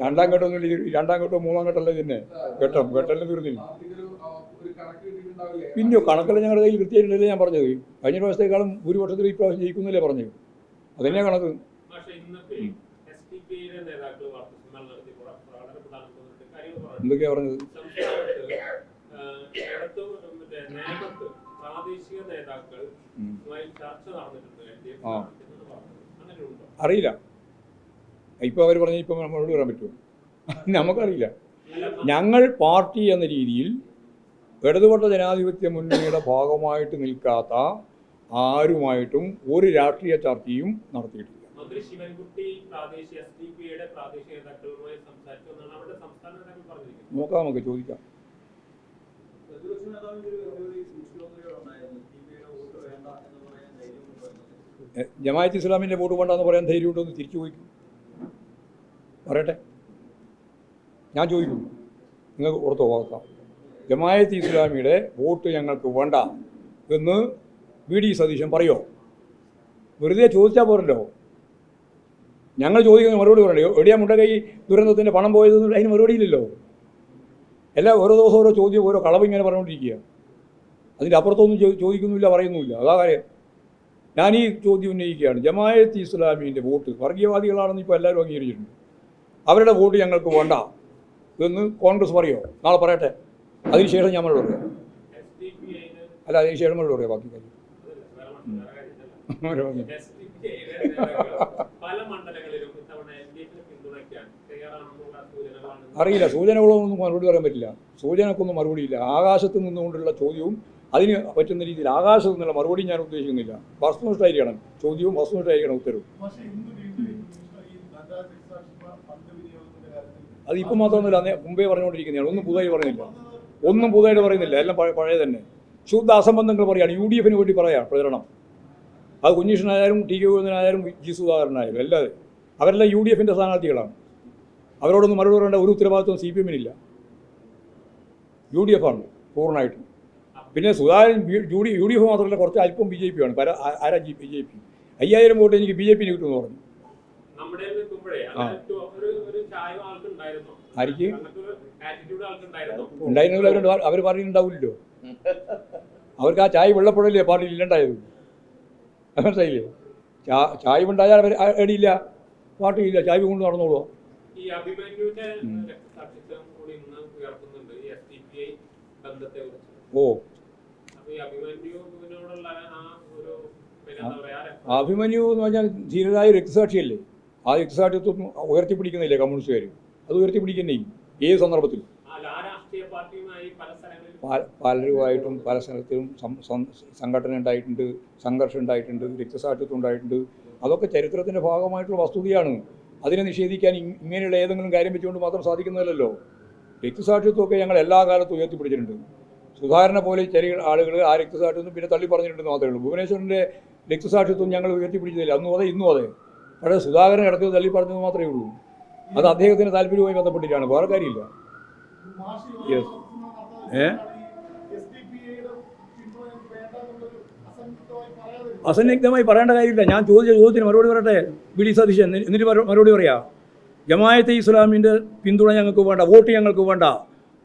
രണ്ടാം ഘട്ടം മൂന്നാം ഘട്ടമല്ലേ തന്നെ ഘട്ടം തീർന്നില്ല. പിന്നെയോ കണക്കെല്ലാം ഞങ്ങളുടെ കയ്യിൽ കൃത്യമായിട്ടല്ലേ ഞാൻ പറഞ്ഞത്. കഴിഞ്ഞ പ്രാവശ്യത്തെക്കാളും ഭൂരിപക്ഷത്തിൽ ഈ പ്രാവശ്യം ജയിക്കുന്നല്ലേ പറഞ്ഞത്. അതന്നെയാണ് കണക്ക്. എന്തൊക്കെയാ പറഞ്ഞത്? അറിയില്ല. ഇപ്പം അവർ പറഞ്ഞ ഇപ്പം നമ്മളോട് പറയാൻ പറ്റുമോ? നമുക്കറിയില്ല. ഞങ്ങൾ പാർട്ടി എന്ന രീതിയിൽ ഇടതുപക്ഷ ജനാധിപത്യ മുന്നണിയുടെ ഭാഗമായിട്ട് നിൽക്കാത്ത ആരുമായിട്ടും ഒരു രാഷ്ട്രീയ ചർച്ചയും നടത്തിയിട്ടില്ല. നോക്കാം, നമുക്ക് ചോദിക്കാം. ജമാഅത്ത് ഇസ്ലാമിൻ്റെ വോട്ട് വേണ്ടെന്ന് പറയാൻ ധൈര്യമുണ്ടോ എന്ന് തിരിച്ചു ചോദിക്കും. പറയട്ടെ, ഞാൻ ചോദിക്കും. നിങ്ങൾക്ക് ഓർത്ത് ഓർക്കാം, ജമാഅത്ത് ഇസ്ലാമിയുടെ വോട്ട് ഞങ്ങൾക്ക് വേണ്ട എന്ന് വി.ഡി. സതീശൻ പറയോ? വെറുതെ ചോദിച്ചാൽ പോരല്ലോ. ഞങ്ങൾ ചോദിക്കുന്ന മറുപടി പറയണ്ടേ? എവിടെയാ മുണ്ടകൈ ദുരന്തത്തിൻ്റെ പണം പോയതെന്ന് അതിന് മറുപടിയില്ലല്ലോ. എല്ലാം ഓരോ ദിവസം ഓരോ ചോദ്യം, ഓരോ കളവ് ഇങ്ങനെ പറഞ്ഞുകൊണ്ടിരിക്കുക. അതിൻ്റെ അപ്പുറത്തൊന്നും ചോദിക്കുന്നുമില്ല, പറയുന്നുമില്ല. അതാ കാര്യം. ഞാൻ ഈ ചോദ്യം ഉന്നയിക്കുകയാണ്. ജമാഅത്ത് ഇസ്ലാമിൻ്റെ വോട്ട് വർഗീയവാദികളാണെന്ന് ഇപ്പോൾ എല്ലാവരും അംഗീകരിച്ചിട്ടുണ്ട്. അവരുടെ വോട്ട് ഞങ്ങൾക്ക് വേണ്ട എന്ന് കോൺഗ്രസ് പറയോ? നാളെ പറയട്ടെ, അതിനുശേഷം ഞാൻ മറുപടി പറയാം. അല്ല, അതിനുശേഷം മറുപടി പറയാം. ബാക്കി കാര്യം അറിയില്ല. സൂചനകളൊന്നും മറുപടി പറയാൻ പറ്റില്ല. സൂചനക്കൊന്നും മറുപടിയില്ല. ആകാശത്ത് നിന്നുകൊണ്ടുള്ള ചോദ്യവും അതിന് പറ്റുന്ന രീതിയിൽ ആകാശത്ത് നിന്നുള്ള മറുപടി ഞാൻ ഉദ്ദേശിക്കുന്നില്ല. വസ്തുനിഷ്ഠമായിരിക്കണം ചോദ്യവും, വസ്തുനിഷ്ഠമായിരിക്കണം ഉത്തരവും. അത് ഇപ്പം മാത്രമൊന്നുമില്ല, മുമ്പേ പറഞ്ഞുകൊണ്ടിരിക്കുന്നതാണ്. ഒന്നും പുതുതായിട്ട് പറയുന്നില്ല. എല്ലാം പഴയ തന്നെ. ശുദ്ധ അസംബന്ധങ്ങൾ പറയുകയാണ്. UDF-ന് വേണ്ടി പറയാം പ്രചരണം. അത് കുഞ്ഞീഷനായാലും ടി കെ ഗോവിന്ദനായാലും ജി സുധാകരനായാലും എല്ലാവരും അവരെല്ലാം UDF-ൻ്റെ സ്ഥാനാർത്ഥികളാണ്. അവരോടൊന്നും മറുപടി പറയേണ്ട ഒരു ഉത്തരവാദിത്വം CPM-നില്ല. UDF-ആണ് പൂർണ്ണമായിട്ടും. പിന്നെ സുധാകരൻ UDF മാത്രമല്ല, കുറച്ച് അല്പം BJP ആണ്. ആരാ BJP? 5000 വോട്ട് എനിക്ക് BJP-ന് കിട്ടുമെന്ന് പറഞ്ഞു. ആർക്ക് ഉണ്ടായിരുന്നില്ല? അവർ പാർട്ടിയിലുണ്ടാവില്ലല്ലോ. അവർക്ക് ആ ചായ വെള്ളപ്പുഴല്ലേ പാർട്ടിയിൽ ഇല്ലണ്ടായത്. മനസ്സിലായില്ലേ? ചായ ഉണ്ടായാൽ അവർ എടിയില്ല, പാർട്ടിയില്ല, ചായ കൊണ്ട് നടന്നോളൂ. ഓ, അഭിമന്യു എന്ന് പറഞ്ഞാൽ ധീരനായ രക്തസാക്ഷിയല്ലേ? ആ രക്തസാക്ഷിത്വം ഉയർത്തിപ്പിടിക്കുന്നില്ലേ കമ്മ്യൂണിസ്റ്റുകാർ? അത് ഉയർത്തിപ്പിടിക്കുന്നേ ഏത് സന്ദർഭത്തിലും. പലരുമായിട്ടും പല സ്ഥലത്തിലും സംഘടന ഉണ്ടായിട്ടുണ്ട്, സംഘർഷം ഉണ്ടായിട്ടുണ്ട്, രക്തസാക്ഷിത്വം ഉണ്ടായിട്ടുണ്ട്. അതൊക്കെ ചരിത്രത്തിൻ്റെ ഭാഗമായിട്ടുള്ള വസ്തുതയാണ്. അതിനെ നിഷേധിക്കാൻ ഇങ്ങനെയുള്ള ഏതെങ്കിലും കാര്യം വെച്ചുകൊണ്ട് മാത്രം സാധിക്കുന്നതല്ലോ. രക്തസാക്ഷിത്വമൊക്കെ ഞങ്ങൾ എല്ലാ കാലത്തും ഉയർത്തിപ്പിടിച്ചിട്ടുണ്ട്. സുധാകരനെ പോലെ ചെറിയ ആളുകൾ ആ രക്തസാക്ഷിത്വം പിന്നെ തള്ളി പറഞ്ഞിട്ടുണ്ടെന്ന് മാത്രമേ ഉള്ളൂ. ഭുവനേശ്വരൻ്റെ രക്തസാക്ഷിത്വം ഞങ്ങൾ ഉയർത്തിപ്പിടിച്ചതില്ല. അന്നും അതെ ഇന്നും അതെ. പക്ഷേ സുധാകരൻ ഇടയ്ക്ക് തള്ളി പറഞ്ഞത് മാത്രമേ ഉള്ളൂ. അത് അദ്ദേഹത്തിൻ്റെ താല്പര്യവുമായി ബന്ധപ്പെട്ടിട്ടാണ്, വേറെ കാര്യമില്ല. അസന്നിഗ്ധമായി പറയേണ്ട കാര്യമില്ല. ഞാൻ ചോദിച്ച ചോദ്യത്തിന് മറുപടി പറയട്ടെ. വി.ഡി. സതീശൻ എന്നിട്ട് മറുപടി പറയാം. ജമാഅത്തെ ഇസ്ലാമിൻ്റെ പിന്തുണ ഞങ്ങൾക്ക് വേണ്ട, വോട്ട് ഞങ്ങൾക്ക് വേണ്ട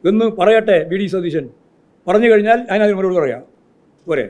എന്ന് പറയട്ടെ വി.ഡി. സതീശൻ. പറഞ്ഞു കഴിഞ്ഞാൽ അതിനതിന് മറുപടി പറയാം. പോരെ?